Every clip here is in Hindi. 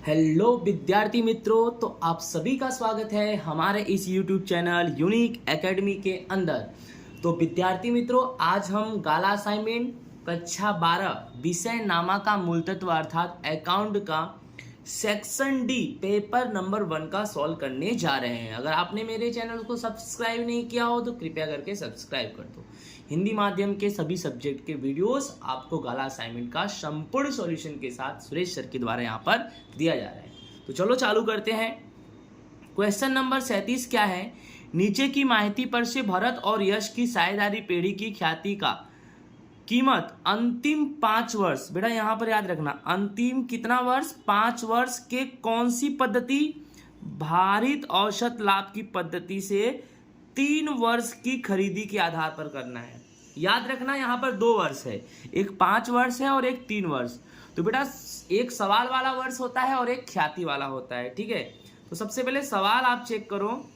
हेलो विद्यार्थी मित्रों, तो आप सभी का स्वागत है हमारे इस YouTube चैनल यूनिक एकेडमी के अंदर। तो विद्यार्थी मित्रों, आज हम गाला असाइनमेंट कक्षा 12 विषय नामा का मूल तत्व अर्थात अकाउंट का सेक्शन डी पेपर नंबर 1 का सॉल्व करने जा रहे हैं। अगर आपने मेरे चैनल को सब्सक्राइब नहीं किया हो तो कृपया करके सब्सक्राइब कर दो। हिंदी माध्यम के सभी सब्जेक्ट के वीडियोस आपको गाला असाइनमेंट का संपूर्ण सॉल्यूशन के साथ सुरेश सर के द्वारा यहाँ पर दिया जा रहा है। तो चलो चालू करते हैं। क्वेश्चन नंबर 37 क्या है? नीचे की माहिती पर से भरत और यश की साझेदारी पीढ़ी की ख्याति का कीमत अंतिम 5 वर्ष, बेटा यहाँ पर याद रखना, अंतिम कितना वर्ष? 5 वर्ष के कौन सी पद्धति? भारित औसत लाभ की पद्धति से 3 वर्ष की खरीदी के आधार पर करना है। याद रखना यहाँ पर 2 वर्ष है, एक 5 वर्ष है और एक 3 वर्ष। तो बेटा एक सवाल वाला वर्ष होता है और एक ख्याति वाला होता है, ठीक है। तो सबसे पहले सवाल आप चेक करो,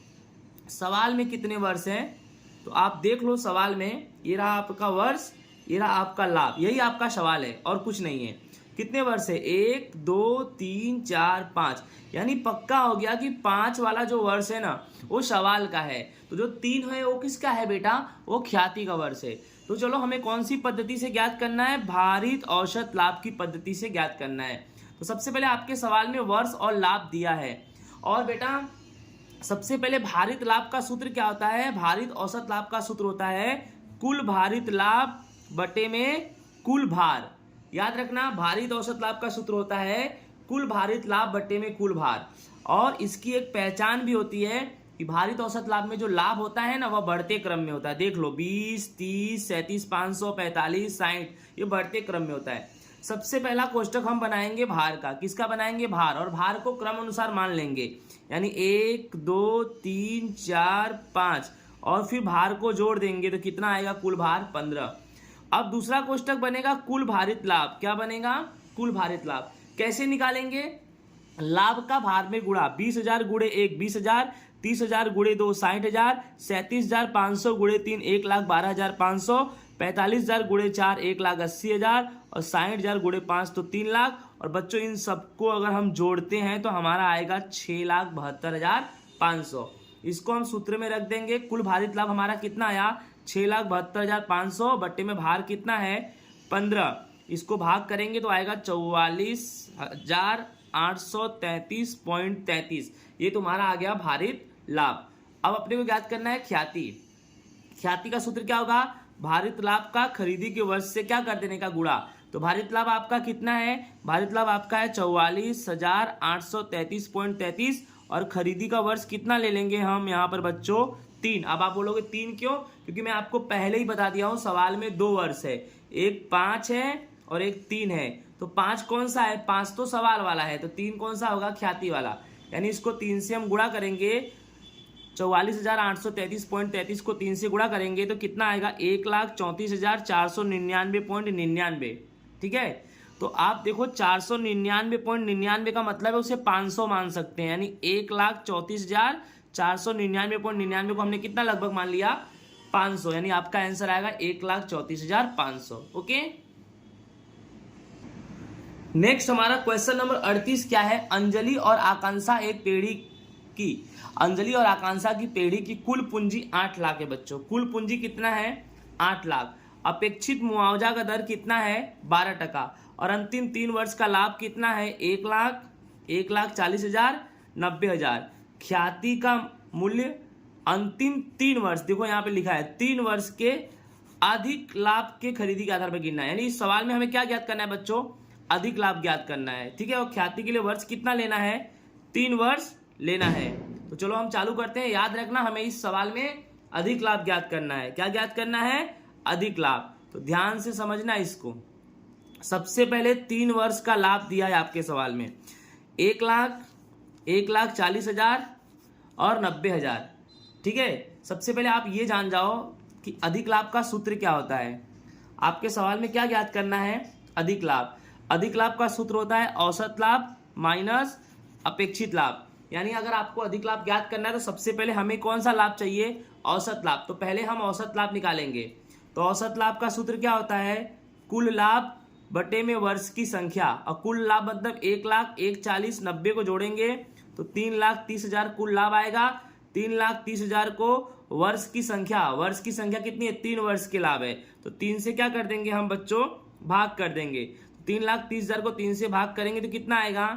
सवाल में कितने वर्ष हैं। तो आप देख लो, सवाल में ये रहा आपका वर्ष, ये रहा आपका लाभ, यही आपका सवाल है और कुछ नहीं है। कितने वर्ष है? 1 2 3 4 5, यानी पक्का हो गया कि 5 वाला जो वर्ष है ना वो सवाल का है। तो जो 3 है वो किसका है बेटा? वो ख्याति का वर्ष है। तो चलो हमें कौन सी पद्धति से ज्ञात करना है? भारित औसत लाभ की पद्धति से ज्ञात करना है। तो सबसे पहले आपके सवाल में वर्ष और लाभ दिया है। और बेटा सबसे पहले भारित लाभ का सूत्र क्या होता है? भारित औसत लाभ का सूत्र होता है कुल भारित लाभ बटे में कुल भार। याद रखना, भारित औसत लाभ का सूत्र होता है कुल भारित लाभ बटे में कुल भार। और इसकी एक पहचान भी होती है कि भारित औसत लाभ में जो लाभ होता है ना वह बढ़ते क्रम में होता है। देख लो 20, 30, 37, 500, 45, 60, ये बढ़ते क्रम में होता है। सबसे पहला कोष्टक हम बनाएंगे भार का। किसका बनाएंगे? भार। और भार को क्रम अनुसार मान लेंगे, यानी 1 2 3 4 5, और फिर भार को जोड़ देंगे तो कितना आएगा? कुल भार 15। अब दूसरा कोष्टक बनेगा कुल भारित लाभ। क्या बनेगा? कुल भारित लाभ। कैसे निकालेंगे? लाभ का भार में गुणा, 20,000 गुणे 1 20,000, 30,000 गुणे 2 60,000, 37,500 गुणे 3 1,12,500, 45,000 गुणे 4 1,80,000 और 60,000 गुणे 5 तो 3 लाख। और बच्चों इन सबको अगर हम जोड़ते हैं तो हमारा आएगा 6,72,500। इसको हम सूत्र में रख देंगे। कुल भारित लाभ हमारा कितना आया? 6,72,500 बट्टे में भार कितना है? 15। इसको भाग करेंगे तो आएगा 44,833.33। ये तुम्हारा आ गया भारित लाभ। अब अपने को ज्ञात करना है ख्याति। ख्याति का सूत्र क्या होगा? भारित लाभ का खरीदी के वर्ष से क्या कर देने का? गुणा। तो भारित लाभ आपका कितना है? भारित लाभ आपका है 44,833.33 और खरीदी का वर्ष कितना ले लेंगे हम यहाँ पर बच्चों? 3। अब आप बोलोगे 3 क्यों? क्योंकि मैं आपको पहले ही बता दिया हूँ सवाल में 2 वर्ष है, एक 5 है और एक 3 है। तो 5 कौन सा है? 5 तो सवाल वाला है, तो 3 कौन सा होगा? ख्याति वाला। यानी इसको 3 से हम गुणा करेंगे, 44,833.33 को 3 से गुणा करेंगे तो कितना आएगा? 1,34,499.99। ठीक है। तो आप देखो 499.99 का मतलब है उसे 500 मान सकते हैं, यानी 1,34,499.99 को हमने कितना लगभग मान लिया? 500, यानी आपका आंसर आएगा 1,34,500। ओके। नेक्स्ट हमारा क्वेश्चन नंबर 38 क्या है? अंजलि और आकांक्षा की पेढ़ी की कुल पूंजी 8 लाख है बच्चों। कुल पूंजी कितना है? 8 लाख। अपेक्षित मुआवजा का दर कितना है? 12%। और अंतिम 3 वर्ष का लाभ कितना है? 1 लाख, 1,40,000, 90,000। ख्याति का मूल्य अंतिम 3 वर्ष, देखो यहाँ पे लिखा है 3 वर्ष के अधिक लाभ के खरीदी के आधार पर गिनना है। यानी इस सवाल में हमें क्या ज्ञात करना है बच्चों? अधिक लाभ ज्ञात करना है, ठीक है। और ख्याति के लिए वर्ष कितना लेना है? 3 वर्ष लेना है। तो चलो हम चालू करते हैं। याद रखना, हमें इस सवाल में अधिक लाभ ज्ञात करना है। क्या ज्ञात करना है? अधिक लाभ। तो ध्यान से समझना इसको। सबसे पहले 3 वर्ष का लाभ दिया है आपके सवाल में, 1 लाख, 1,40,000 और 90,000। ठीक है। सबसे पहले आप ये जान जाओ कि अधिक लाभ का सूत्र क्या होता है। आपके सवाल में क्या ज्ञात करना है? अधिक लाभ। अधिक लाभ का सूत्र होता है औसत लाभ माइनस अपेक्षित लाभ। यानी अगर आपको अधिक लाभ ज्ञात करना है तो सबसे पहले हमें कौन सा लाभ चाहिए? औसत लाभ। तो पहले हम औसत लाभ निकालेंगे। तो औसत लाभ का सूत्र क्या होता है? कुल लाभ बटे में वर्ष की संख्या, और कुल लाभ मतलब 1,01,40,90 को जोड़ेंगे तो 3,30,000 कुल लाभ आएगा। 3,30,000 को वर्ष की संख्या कितनी है, 3 वर्ष के लाभ है, तो 3 से क्या कर देंगे हम बच्चों, भाग कर देंगे। 3,30,000 को 3 से भाग करेंगे तो कितना आएगा,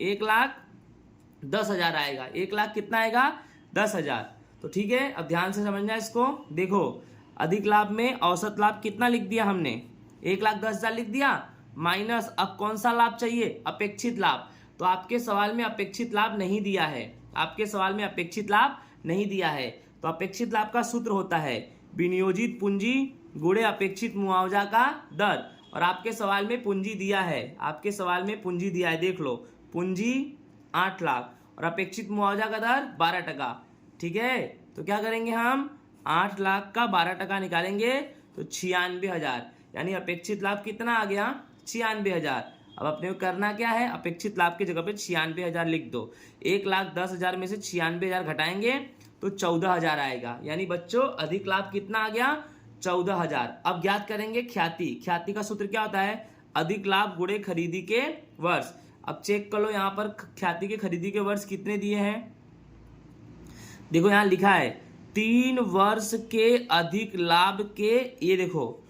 1,10,000 आएगा। 1,00,000 कितना आएगा, 10,000। तो ठीक है, अब ध्यान से समझना इसको। देखो अधिक लाभ में औसत लाभ कितना लिख दिया हमने, 1,10,000 लिख दिया, माइनस अब कौन सा लाभ चाहिए, अपेक्षित लाभ। तो आपके सवाल में अपेक्षित लाभ नहीं दिया है, आपके सवाल में अपेक्षित लाभ नहीं दिया है। तो अपेक्षित लाभ का सूत्र होता है विनियोजित पूंजी गुणे अपेक्षित मुआवजा का दर, और आपके सवाल में पूंजी दिया है, आपके सवाल में पूंजी दिया है, देख लो पूंजी 8 लाख और अपेक्षित मुआवजा का दर 12%। ठीक है, तो क्या करेंगे हम, 8 लाख का 12% निकालेंगे तो 96,000, यानी अपेक्षित लाभ कितना आ गया, 96,000। अब अपने को करना क्या है, अपेक्षित लाभ की जगह पे 96,000 लिख दो। 1,10,000 में से 96,000 घटाएंगे तो 14,000 आएगा, यानी बच्चों अधिक लाभ कितना आ गया, 14,000। अब ज्ञात करेंगे ख्याति। ख्याति का सूत्र क्या होता है, अधिक लाभ गुणे खरीदी के वर्ष। अब चेक कर लो यहाँ पर ख्याति के खरीदी के वर्ष कितने दिए हैं। देखो यहाँ लिखा है 3 वर्ष के अधिक लाभ के, ये देखो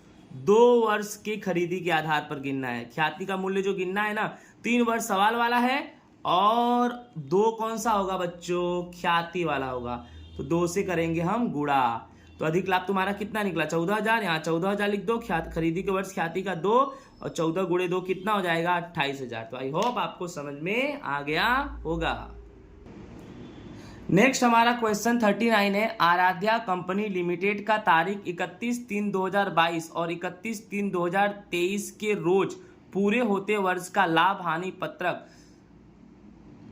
2 वर्ष की खरीदी के आधार पर गिनना है। ख्याति का मूल्य जो गिनना है ना, 3 वर्ष सवाल वाला है और 2 कौन सा होगा बच्चों, ख्याति वाला होगा। तो 2 से करेंगे हम गुणा, तो अधिक लाभ तुम्हारा कितना निकला, 14,000। यहाँ 14,000 लिख दो, खरीदी के वर्ष ख्याति का 2 और 14 गुणे 2 कितना हो जाएगा, 28,000। तो आई होप आपको समझ में आ गया होगा। नेक्स्ट हमारा क्वेश्चन 39 है, आराध्या कंपनी लिमिटेड का तारीख 31/3/2022 और 31/3/2023 के रोज पूरे होते वर्ष का लाभ हानि पत्रक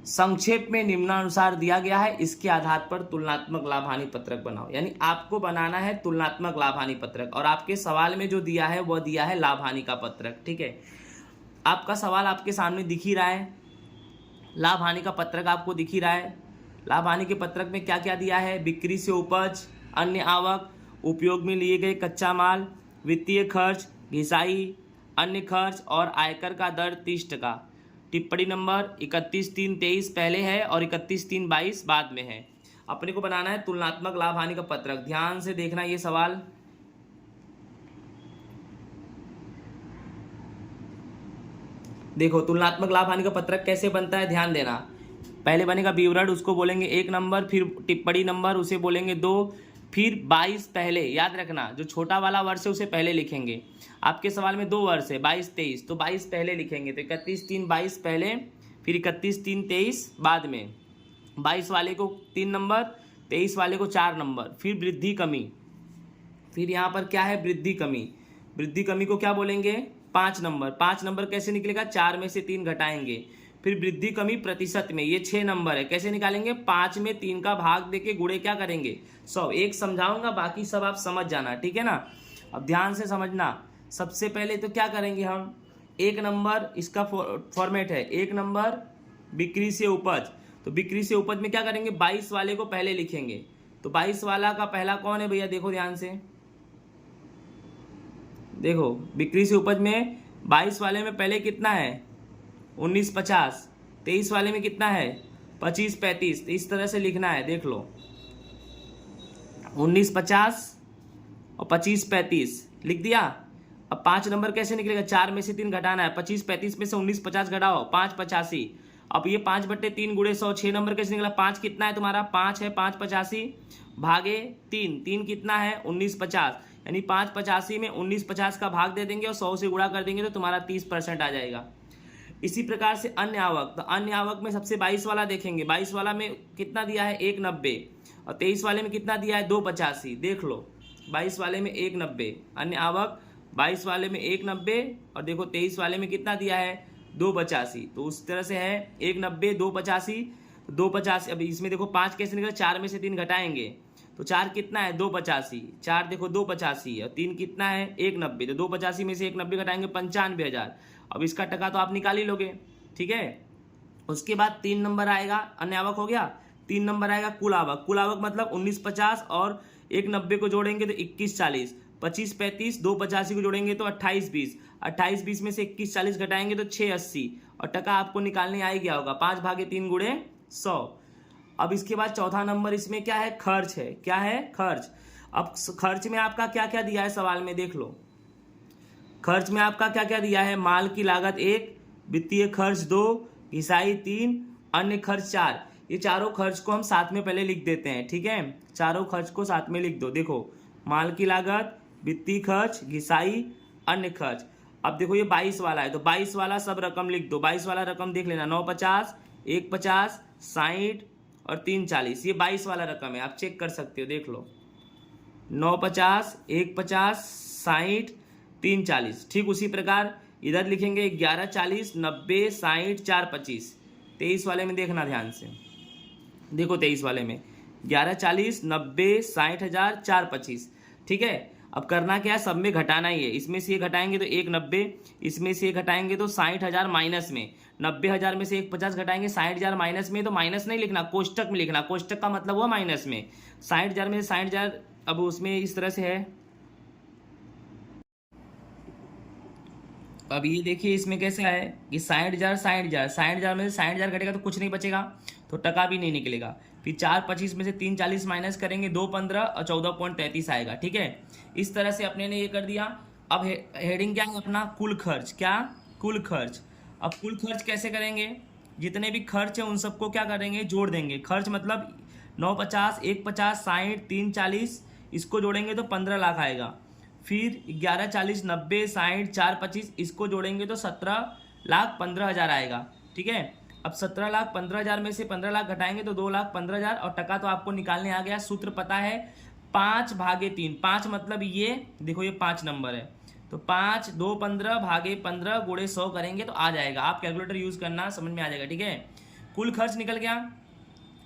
संक्षेप में निम्नानुसार दिया गया है, इसके आधार पर तुलनात्मक लाभ हानि पत्रक बनाओ। यानी आपको बनाना है तुलनात्मक लाभ हानि पत्रक, और आपके सवाल में जो दिया है वह दिया है लाभ हानि का पत्रक। ठीक है, आपका सवाल आपके सामने दिख ही रहा है, लाभ हानि का पत्रक आपको दिख ही रहा है। लाभ हानि के पत्रक में क्या क्या दिया है, बिक्री से उपज, अन्य आवक, उपयोग में लिए गए कच्चा माल, वित्तीय खर्च, घिसाई, अन्य खर्च और आयकर का दर 30%। टिप्पणी नंबर 31/3/23 पहले है और 31/3/22 बाद में है। अपने को बनाना है तुलनात्मक लाभ हानि का पत्रक। ध्यान से देखना ये सवाल, देखो तुलनात्मक लाभ हानि का पत्रक कैसे बनता है, ध्यान देना। पहले बनेगा विवरण, उसको बोलेंगे 1 नंबर, फिर टिप्पणी नंबर उसे बोलेंगे 2, फिर 22 पहले, याद रखना जो छोटा वाला वर्ष है उसे पहले लिखेंगे। आपके सवाल में 2 वर्ष है 22-23, तो 22 पहले लिखेंगे, तो 31/3/22 पहले, फिर 31/3/23 बाद में। 22 वाले को 3 नंबर, 23 वाले को 4 नंबर, फिर वृद्धि कमी, फिर यहाँ पर क्या है वृद्धि कमी। वृद्धि कमी को क्या बोलेंगे, 5 नंबर। 5 नंबर कैसे निकलेगा, 4 में से 3 घटाएंगे। फिर वृद्धि कमी प्रतिशत में, ये 6 नंबर है, कैसे निकालेंगे, 5 में 3 का भाग देके गुणे क्या करेंगे, 100। एक समझाऊंगा, बाकी सब आप समझ जाना, ठीक है ना। अब ध्यान से समझना, सबसे पहले तो क्या करेंगे हम, 1 नंबर इसका फॉर्मेट है, 1 नंबर बिक्री से उपज, तो बिक्री से उपज में क्या करेंगे, 22 वाले को पहले लिखेंगे। तो 22 वाला का पहला कौन है भैया, देखो ध्यान से, देखो बिक्री से उपज में 22 वाले में पहले कितना है 1950, 23 वाले में कितना है 25-35, तो इस तरह से लिखना है, देख लो 1950 और 25-35 लिख दिया। अब 5 नंबर कैसे निकलेगा, 4 में से 3 घटाना है, 25-35 में से 1950 घटाओ, 5-85। अब ये 5/3 गुणे 100, 6 नंबर कैसे निकला, 5 कितना है तुम्हारा, 5 है, 5/85 भागे 3, 3 कितना है 1950, यानी 5/85 में 1950 का भाग दे देंगे और 100 से गुणा कर देंगे तो तुम्हारा 30% आ जाएगा। इसी प्रकार से अन्य आवक, तो अन्य आवक में सबसे 22 वाला देखेंगे, 22 वाला में कितना दिया है 190 और 23 वाले में कितना दिया है 285, देख लो 22 वाले में 190, अन्य आवक 22 वाले में 190 और देखो 23 वाले में कितना दिया है 285, तो उस तरह से है 190 285 285। अब इसमें देखो 5 कैसे निकला, 4 में से 3 घटाएंगे तो 4 कितना है 285, 4 देखो 285 और 3 कितना है 190, तो 285 में से 190 घटाएंगे 95,000। अब इसका टका तो आप निकाल ही लोगे, ठीक है। उसके बाद 3 नंबर आएगा, अन्य आवक हो गया, 3 नंबर आएगा कुल आवक। कुल आवक मतलब 1950 और 190 को जोड़ेंगे तो 2140, 25 35, 2 85 को जोड़ेंगे तो 28 20, 28 20 में से 21 40 घटाएंगे तो 6 80, और टका आपको निकालने आ ही गया होगा, 5/3 गुणे 100। अब इसके बाद चौथा नंबर इसमें क्या है, खर्च है। क्या है, खर्च। अब खर्च में आपका क्या क्या दिया है सवाल में देख लो। खर्च में आपका क्या क्या दिया है, माल की लागत 1, वित्तीय खर्च 2, घिसाई 3, अन्य खर्च 4। ये चारों खर्च को हम साथ में पहले लिख देते हैं, ठीक है। चारों खर्च को साथ में लिख दो। देखो, माल की लागत, वित्तीय खर्च, घिसाई, अन्य खर्च। अब देखो ये 22 वाला है तो 22 वाला सब रकम लिख दो। 22 वाला रकम देख लेना, 950, 150, 60 और 340। ये 22 वाला रकम है, आप चेक कर सकते हो, देख लो। 950, 150, 60, 340। ठीक उसी प्रकार इधर लिखेंगे 1140, 90, 60, 425। 23 वाले में देखना ध्यान से, देखो 23 वाले में 1140, 90, 60,000, 425। ठीक है। अब करना क्या है, सब में घटाना ही है। इसमें से ये घटाएंगे तो 190, इसमें से ये घटाएंगे तो 60,000 माइनस में, 90,000 में से 150 घटाएंगे 60,000 माइनस में। तो माइनस नहीं लिखना, कोष्टक में लिखना। कोष्टक का मतलब हुआ माइनस में। 60,000 में से 60,000, अब उसमें इस तरह से है। अब ये देखिए इसमें कैसे है कि 60,000 60,000, 60,000 में से 60,000 घटेगा तो कुछ नहीं बचेगा, तो टका भी नहीं निकलेगा। फिर 425 में से 340 माइनस करेंगे, 215 और 14.33 आएगा। ठीक है, इस तरह से अपने ने ये कर दिया। अब हेडिंग क्या है अपना, कुल खर्च। क्या, कुल खर्च। अब कुल खर्च कैसे करेंगे, जितने भी खर्च है उन सबको क्या करेंगे, जोड़ देंगे। खर्च मतलब 950, 150, 60, 340, इसको जोड़ेंगे तो 15 लाख आएगा। फिर 1140, 90, 60, 425, इसको जोड़ेंगे तो 17,15,000 आएगा। ठीक है। अब 17,15,000 में से 15 लाख घटाएंगे तो 2,15,000, और टका तो आपको निकालने आ गया। सूत्र पता है, 5/3। 5 मतलब ये देखो, ये 5 नंबर है, तो 5 2 15 भागे 15 गुणे 100 करेंगे तो आ जाएगा। आप कैलकुलेटर यूज करना, समझ में आ जाएगा। ठीक है, कुल खर्च निकल गया।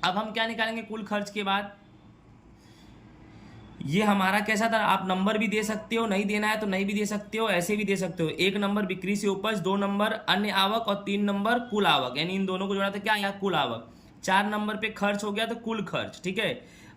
अब हम क्या निकालेंगे कुल खर्च के बाद, ये हमारा कैसा था, आप नंबर भी दे सकते हो, नहीं देना है तो नहीं भी दे सकते हो, ऐसे भी दे सकते हो। 1 नंबर बिक्री से उपज, 2 नंबर अन्य आवक और 3 नंबर कुल आवक, यानी इन दोनों को जोड़ा तो क्या आया, कुल आवक। 4 नंबर पे खर्च हो गया तो कुल खर्च। ठीक है।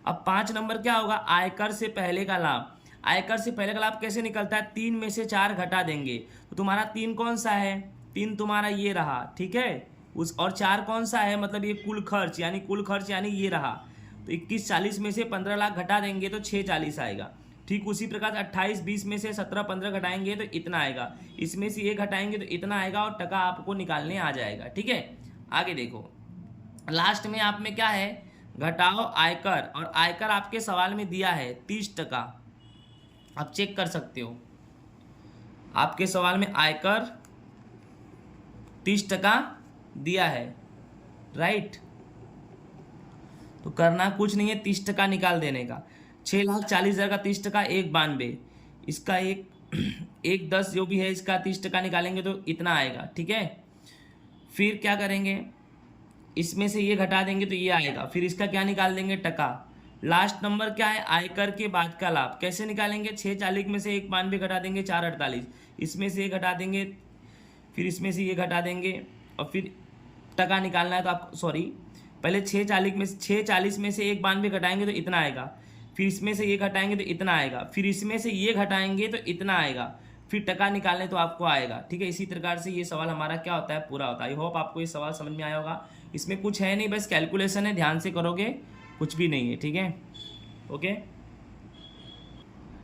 अब 5 नंबर क्या होगा, आयकर से पहले का लाभ। आयकर से पहले का लाभ कैसे निकलता है, 3 में से 4 घटा देंगे तो तुम्हारा 3 कौन सा है, 3 तुम्हारा ये रहा। ठीक है, उस और 4 कौन सा है, मतलब ये कुल खर्च, यानी कुल खर्च यानी ये रहा। तो 2140 में से 15 लाख घटा देंगे तो 640 आएगा। ठीक उसी प्रकार 2820 में से 17-15 घटाएंगे तो इतना आएगा। इसमें से ये घटाएंगे तो इतना आएगा, और टका आपको निकालने आ जाएगा। ठीक है, आगे देखो, लास्ट में आप में क्या है, घटाओ आयकर, और आयकर आपके सवाल में दिया है 30%। आप चेक कर सकते हो, आपके सवाल में आयकर 30% दिया है, राइट। तो करना कुछ नहीं है, 30% निकाल देने का। 6,40,000 का 30%, 1,92, इसका 1,10 जो भी है इसका 30% निकालेंगे तो इतना आएगा। ठीक है, फिर क्या करेंगे, इसमें से ये घटा देंगे तो ये आएगा। फिर इसका क्या निकाल देंगे, टका। लास्ट नंबर क्या है, आयकर के बाद का लाभ। कैसे निकालेंगे, 640 में से 1,92 घटा देंगे, 448, इसमें से ये घटा देंगे, फिर इसमें से ये घटा देंगे, और फिर टका निकालना है तो आप पहले 640 में से 1,92 घटाएंगे तो इतना आएगा। फिर इसमें से ये घटाएंगे तो इतना आएगा। फिर इसमें से ये घटाएंगे तो इतना आएगा। फिर टका निकालने तो आपको आएगा। ठीक है, इसी प्रकार से ये सवाल हमारा क्या होता है, पूरा होता है। आई होप आपको ये सवाल समझ में आया होगा। इसमें कुछ है नहीं, बस कैलकुलेशन है, ध्यान से करोगे, कुछ भी नहीं है। ठीक है, ओके।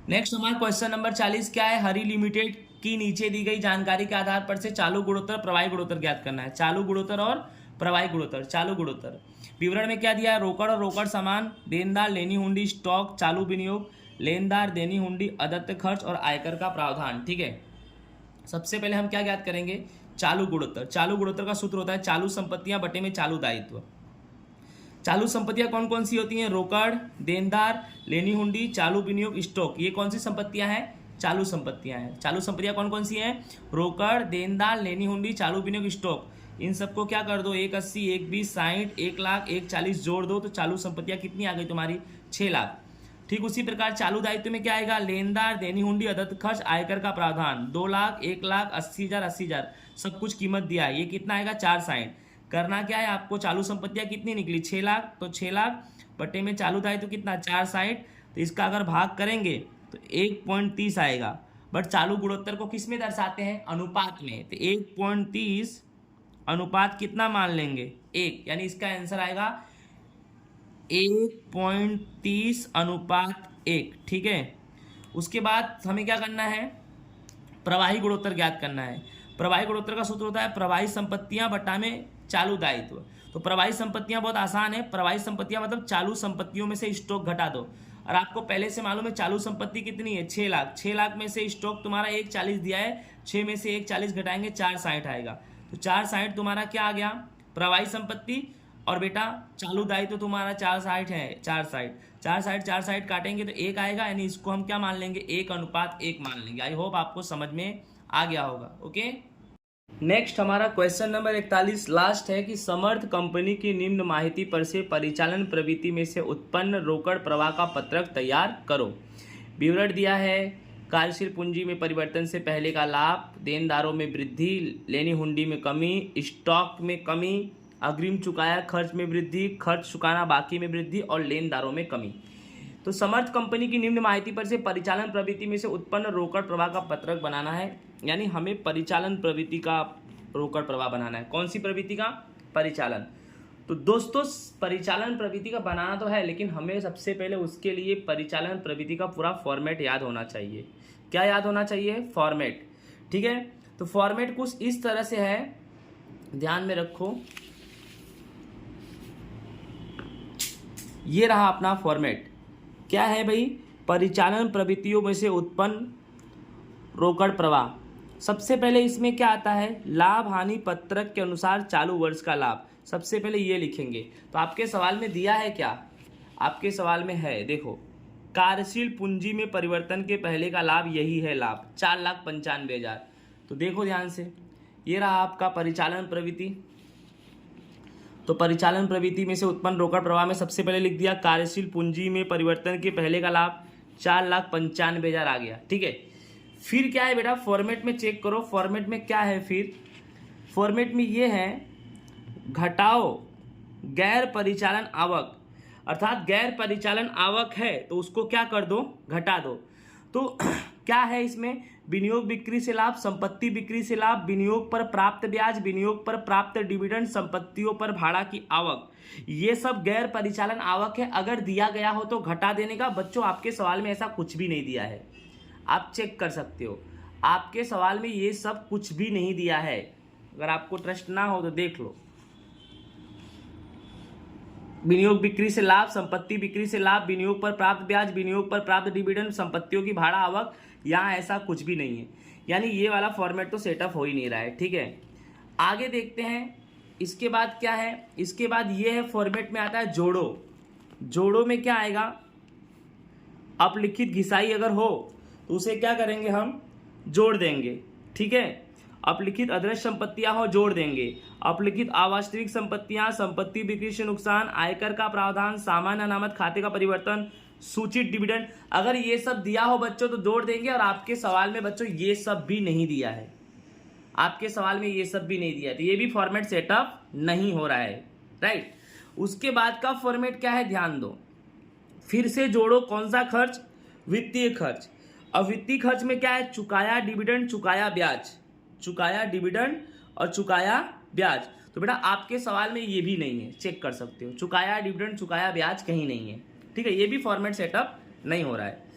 नेक्स्ट हमारा क्वेश्चन नंबर 40 क्या है, हरी लिमिटेड की नीचे दी गई जानकारी के आधार पर से चालू गुणोत्तर प्रवाही गुणोत्तर ज्ञात करना है। चालू गुणोत्तर और प्रवाही गुणोत्तर। चालू गुणोत्तर विवरण में क्या दिया है, रोकड़ और रोकड़ सामान, देनदार, लेनी हुंडी, स्टॉक, चालू विनियोग, लेनदार, देनी हुंडी, अदत्त खर्च और आयकर का प्रावधान। ठीक है, सबसे पहले हम क्या ज्ञात करेंगे, चालू गुणोत्तर। चालू गुणोत्तर का सूत्र होता है चालू संपत्तियां बटे में चालू दायित्व। चालू संपत्तियां कौन कौन सी होती हैं, रोकड़, देनदार, लेनी हुंडी, चालू विनियोग, स्टॉक। ये कौन सी संपत्तियां हैं, चालू संपत्तियां हैं। चालू संपत्तियां कौन कौन सी हैं, रोकड़, देनदार, लेनी हुंडी, चालू विनियोग, स्टॉक। इन सबको क्या कर दो, 180, 120, 60, 1 लाख, 140 जोड़ दो तो चालू संपत्तियां कितनी आ गई तुम्हारी, 6 लाख। ठीक उसी प्रकार चालू दायित्व में क्या आएगा, लेनदार, देनी हुंडी, अदत्त खर्च, आयकर का प्रावधान। 2 लाख, 1 लाख, 80,000, 80,000 सब कुछ कीमत दिया है। ये कितना आएगा, 460। करना क्या है आपको, चालू संपत्तियां कितनी निकली, 6 लाख, तो 6 लाख बटे में चालू दायित्व कितना, 460। तो इसका अगर भाग करेंगे तो 1.30 आएगा। बट चालू गुणोत्तर को किस में दर्शाते हैं? अनुपात में। तो 1.30 अनुपात कितना मान लेंगे? 1, यानी इसका आंसर आएगा 1.30 अनुपात 1। ठीक है, उसके बाद हमें क्या करना है? प्रवाही गुणोत्तर ज्ञात करना है। प्रवाही गुणोत्तर का सूत्र होता है प्रवाही संपत्तियां बटा में चालू दायित्व। तो प्रवाही संपत्तियां बहुत आसान है। प्रवाही संपत्तियां मतलब चालू संपत्तियों में से स्टॉक घटा दो। और आपको पहले से मालूम है चालू संपत्ति कितनी है? 6 लाख। 6 लाख में से स्टॉक तुम्हारा 1.40 दिया है, 6 में से 1.40 घटाएंगे 4.60 आएगा। तो 4.60 तुम्हारा क्या आ गया? प्रवाही संपत्ति। और बेटा चालू दायित्व तो तुम्हारा 4.60 है। 4.60 काटेंगे तो 1 आएगा, यानी इसको हम क्या मान लेंगे? 1:1 मान लेंगे। आई होप आपको समझ में आ गया होगा। ओके, नेक्स्ट हमारा क्वेश्चन नंबर 41 लास्ट है कि समर्थ कंपनी की निम्न माहिती पर से परिचालन प्रवृत्ति में से उत्पन्न रोकड़ प्रवाह का पत्रक तैयार करो। विवरण दिया है कार्यशील पूंजी में परिवर्तन से पहले का लाभ, देनदारों में वृद्धि, लेनी हुंडी में कमी, स्टॉक में कमी, अग्रिम चुकाया खर्च में वृद्धि, खर्च चुकाना बाकी में वृद्धि और लेनदारों में कमी। तो समर्थ कंपनी की निम्न माहिती पर से परिचालन प्रवृत्ति में से उत्पन्न रोकड़ प्रवाह का पत्रक बनाना है। यानी हमें परिचालन प्रवृत्ति का रोकड़ प्रवाह बनाना है। कौन सी प्रवृत्ति का? परिचालन। तो दोस्तों परिचालन प्रवृत्ति का बनाना तो है, लेकिन हमें सबसे पहले उसके लिए परिचालन प्रवृत्ति का पूरा फॉर्मेट याद होना चाहिए। क्या याद होना चाहिए? फॉर्मेट। ठीक है, तो फॉर्मेट कुछ इस तरह से है, ध्यान में रखो। ये रहा अपना फॉर्मेट। क्या है भाई? परिचालन प्रवृत्तियों में से उत्पन्न रोकड़ प्रवाह। सबसे पहले इसमें क्या आता है? लाभ हानि पत्रक के अनुसार चालू वर्ष का लाभ। सबसे पहले ये लिखेंगे। तो आपके सवाल में दिया है क्या? आपके सवाल में है, देखो, कार्यशील पूंजी में परिवर्तन के पहले का लाभ, यही है लाभ 4,95,000। तो देखो ध्यान से, ये रहा आपका परिचालन प्रवृत्ति। तो परिचालन प्रवृत्ति में से उत्पन्न रोकड़ प्रवाह में सबसे पहले लिख दिया कार्यशील पूंजी में परिवर्तन के पहले का लाभ 4,95,000 आ गया। ठीक है, फिर क्या है बेटा? फॉर्मेट में चेक करो, फॉर्मेट में क्या है? फिर फॉर्मेट में ये है घटाओ गैर परिचालन आवक। अर्थात गैर परिचालन आवक है तो उसको क्या कर दो? घटा दो। तो क्या है इसमें? विनियोग बिक्री से लाभ, संपत्ति बिक्री से लाभ, विनियोग पर प्राप्त ब्याज, विनियोग पर प्राप्त डिविडेंड, संपत्तियों पर भाड़ा की आवक, ये सब गैर परिचालन आवक है। अगर दिया गया हो तो घटा देने का। बच्चों आपके सवाल में ऐसा कुछ भी नहीं दिया है, आप चेक कर सकते हो। आपके सवाल में ये सब कुछ भी नहीं दिया है। अगर आपको ट्रस्ट ना हो तो देख लो। विनियोग बिक्री से लाभ, संपत्ति बिक्री से लाभ, विनियोग पर प्राप्त ब्याज, विनियोग पर प्राप्त डिविडेंड, संपत्तियों की भाड़ा आवक, यहाँ ऐसा कुछ भी नहीं है। यानी ये वाला फॉर्मेट तो सेटअप हो ही नहीं रहा है। ठीक है, आगे देखते हैं। इसके बाद क्या है? इसके बाद ये है फॉर्मेट में आता है जोड़ो। जोड़ो में क्या आएगा? अपलिखित घिसाई अगर हो तो उसे क्या करेंगे? हम जोड़ देंगे। ठीक है, अपलिखित अदृश्य संपत्तियां हो, जोड़ देंगे। अपलिखित अवास्तविक संपत्तियां, संपत्ति बिक्री से नुकसान, आयकर का प्रावधान, सामान्य अनामत खाते का परिवर्तन, सूचित डिविडेंड, अगर ये सब दिया हो बच्चों तो जोड़ देंगे। और आपके सवाल में बच्चों ये सब भी नहीं दिया है, आपके सवाल में ये सब भी नहीं दिया, तो ये भी फॉर्मेट सेटअप नहीं हो रहा है। राइट, उसके बाद का फॉर्मेट क्या है? ध्यान दो, फिर से जोड़ो। कौन सा खर्च? वित्तीय खर्च। अब वित्तीय खर्च में क्या है? चुकाया डिविडेंड, चुकाया ब्याज, चुकाया डिविडेंड और चुकाया ब्याज। तो बेटा आपके सवाल में ये भी नहीं है, चेक कर सकते हो। चुकाया डिविडेंड, चुकाया ब्याज कहीं नहीं है। ठीक है, ये भी फॉर्मेट सेटअप नहीं हो रहा है।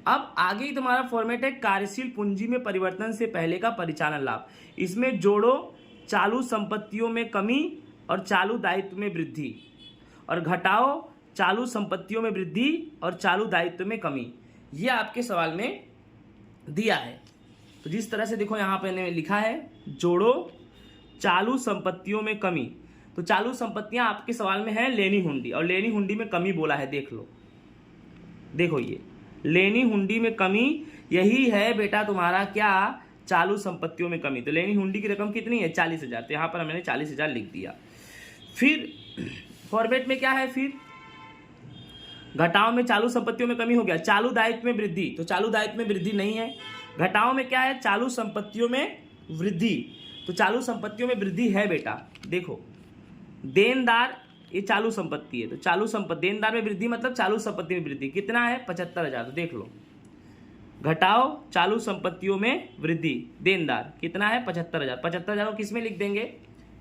अब आगे ही तुम्हारा फॉर्मेट है कार्यशील पूंजी में परिवर्तन से पहले का परिचालन लाभ। इसमें जोड़ो चालू संपत्तियों में कमी और चालू दायित्व में वृद्धि, और घटाओ चालू संपत्तियों में वृद्धि और चालू दायित्व में कमी। ये आपके सवाल में दिया है। तो जिस तरह से देखो यहाँ पे लिखा है जोड़ो चालू संपत्तियों में कमी, तो चालू संपत्तियां आपके सवाल में है लेनी हुंडी, और लेनी हुंडी में कमी बोला है। देख लो, देखो ये लेनी हुंडी में कमी, यही है बेटा तुम्हारा क्या? चालू संपत्तियों में कमी। तो लेनी हुंडी की रकम कितनी है? 40,000। तो यहाँ पर मैंने 40,000 लिख दिया। फिर फॉर्मेट में क्या है? फिर घटाओ में चालू संपत्तियों में कमी हो गया, चालू दायित्व में वृद्धि, तो चालू दायित्व में वृद्धि नहीं है। घटाओ में क्या है? चालू संपत्तियों में वृद्धि, तो चालू संपत्तियों में वृद्धि है बेटा। देखो देनदार, ये चालू संपत्ति है, तो चालू संपत्ति, देनदार में वृद्धि मतलब चालू संपत्ति में वृद्धि कितना है? 75,000। तो देख लो घटाओ चालू संपत्तियों में वृद्धि, देनदार कितना है 75,000। 75,000 को किस में लिख देंगे,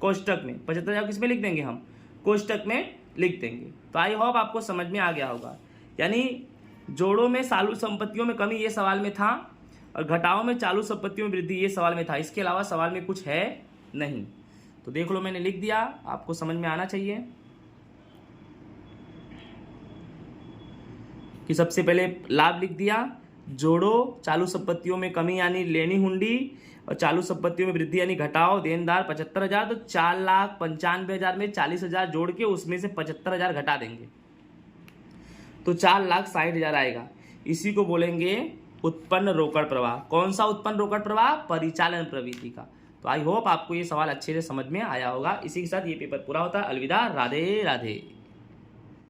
कोष्टक में। 75,000 किस में लिख देंगे हम, कोष्टक में लिख देंगे। तो आई होप आपको समझ में आ गया होगा। यानी जोड़ों में चालू संपत्तियों में कमी ये सवाल में था, और घटाओं में चालू संपत्तियों में वृद्धि ये सवाल में था। इसके अलावा सवाल में कुछ है नहीं। तो देख लो मैंने लिख दिया, आपको समझ में आना चाहिए कि सबसे पहले लाभ लिख दिया, जोड़ो चालू संपत्तियों में कमी यानी लेनी हुंडी, और चालू संपत्तियों में वृद्धि यानी घटाओ, देनदार 75,000। तो 4,95,000 में 40,000 जोड़ के उसमें से 75,000 घटा देंगे तो 4,60,000 आएगा। इसी को बोलेंगे उत्पन्न रोकड़ प्रवाह। कौन सा उत्पन्न रोकड़ प्रवाह, परिचालन प्रवृत्ति का। तो आई होप आपको ये सवाल अच्छे से समझ में आया होगा। इसी के साथ ये पेपर पूरा होता है। अलविदा, राधे राधे।